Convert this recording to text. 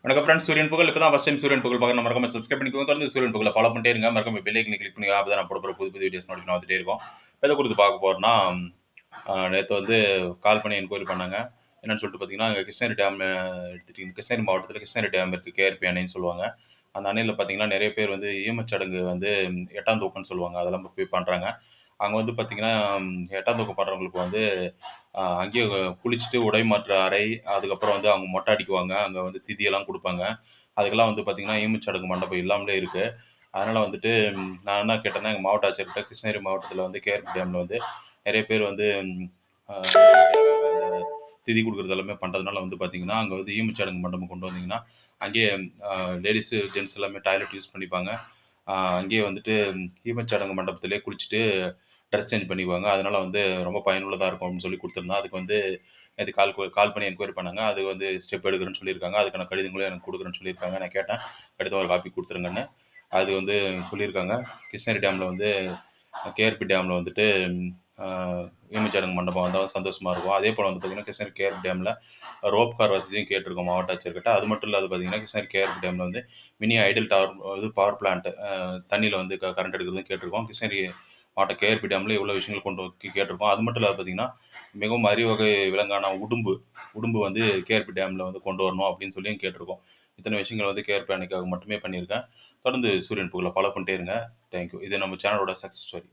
வணக்கம் ஃப்ரெண்ட்ஸ். சூரியன் புகழ் இப்போ தான் ஃபஸ்ட் டைம் சூரியன் புகழ் பார்க்குற மறக்காம சப்ஸ்கிரைப் பண்ணிக்கோங்க. தொடர்ந்து சூரியன் புகழை ஃபாலோ பண்ணிட்டே இருங்க. மறக்காம பெல் ஐக்கனை கிளிக் பண்ணி அப்போ தான் நான் போடுற புது புது வீடியோஸ் நோட்டிஃபிகேஷன் வந்துட்டே இருக்கும். எதை குறித்து பார்க்க போகிறோம்னா, நேற்று வந்து கால் பண்ணி என்கொயரி பண்ணாங்க. என்னன்னு சொல்லிட்டு பார்த்தீங்கன்னா, இங்கே கிருஷ்ணகிரி டேம் எடுத்துக்கிட்டிங்க. கிருஷ்ணகிரி மாவட்டத்தில் கிருஷ்ணகிரி டேம் இருக்குது. கேஆர்பி அணைன்னு சொல்லுவாங்க. அந்த அணையில் பார்த்தீங்கன்னா, நிறைய பேர் வந்து ஈமச்சடங்கு வந்து 8ஆம் தூக்கம்னு சொல்லுவாங்க. அதெல்லாம் போய் பண்ணுறாங்க. அங்கே வந்து பார்த்தீங்கன்னா, 8ஆம் தூக்கம் பண்ணுறவங்களுக்கு வந்து அங்கேயே குளிச்சுட்டு உடை மாற்று அறை, அதுக்கப்புறம் வந்து அவங்க மொட்டை அடிக்குவாங்க. அங்க வந்து திதியெல்லாம் குடுப்பாங்க. அதுக்கெல்லாம் வந்து பார்த்தீங்கன்னா, ஈமச்சடங்கு மண்டபம் இல்லாமலே இருக்கு. அதனால வந்துட்டு நான் என்ன கேட்டேன்னா, எங்க மாவட்ட ஆட்சியர்கிட்ட கிருஷ்ணகிரி மாவட்டத்தில வந்து கேஆர்பி டேம்ல வந்து நெறைய பேர் வந்து அ திதி குடுக்குறது எல்லாமே பண்றதுனால வந்து பார்த்தீங்கன்னா, அங்க வந்து ஈமச்சடங்கு மண்டபம் கொண்டு வந்தீங்கன்னா, அங்கேயே அ லேடீஸு, ஜென்ட்ஸ் எல்லாமே டாய்லெட் யூஸ் பண்ணிப்பாங்க. அங்கேயே வந்துட்டு ஈமச்சடங்கு மண்டபத்திலேயே குளிச்சுட்டு ட்ரெஸ் சேஞ்ச் பண்ணிக்குவாங்க. அதனால வந்து ரொம்ப பயனுள்ளதா இருக்கும் அப்படின்னு சொல்லி குடுத்துருந்தேன். அதுக்கு வந்து நேத்து கால் பண்ணி என்கொயரி பண்ணாங்க. அது வந்து ஸ்டெப் எடுக்குறேன்னு சொல்லியிருக்காங்க. அதுக்கான கடிதங்களும் எனக்கு குடுக்குறேன்னு சொல்லியிருக்காங்க. நான் கேட்டேன். கடிதம் ஒரு காப்பி குடுத்துருங்கன்னு. அது வந்து சொல்லியிருக்காங்க. கிருஷ்ணகிரி டேம்ல வந்து கேஆர்பி டேம்ல வந்துட்டு அ ஈமச்சடங்கு மண்டபம் வந்தா சந்தோஷமா இருக்கும். அதேபோல வந்து பார்த்தீங்கன்னா, கிருஷ்ணகிரி கேஆர்பி டேம்ல ரோப் கார் வசதியும் கேட்டிருக்கோம் மாவட்ட ஆட்சியர்கிட்ட. அது மட்டும் இல்லாது பார்த்தீங்கன்னா, கிருஷ்ணகிரி கேஆர்பி டேம்ல வந்து மினி ஐடல் டவர் இது பவர் பிளான்ட் தண்ணீல வந்து கரண்ட் எடுக்கிறதும் கேட்டிருக்கோம். கிருஷ்ணகிரி மாவட்ட கேஆர்பி டேம்ல இவ்வளோ விஷயங்கள் கொண்டு கேட்டிருக்கோம். அது மட்டும் இல்லாது பார்த்தீங்கன்னா, மிகவும் அரியவகை விலங்கான உடும்பு வந்து கேஆர்பி டேம்ல வந்து கொண்டு வரணும் அப்படின்னு சொல்லியும் கேட்டிருக்கோம். இத்தனை விஷயங்கள் வந்து கேஆர்பி அணைக்காக மட்டுமே பண்ணியிருக்கேன். தொடர்ந்து சூரியன் புகழ ஃபாலோ பண்ணிட்டே இருங்க. Thank you. இது நம்ம சேனலோட சக்சஸ் ஸ்டோரி.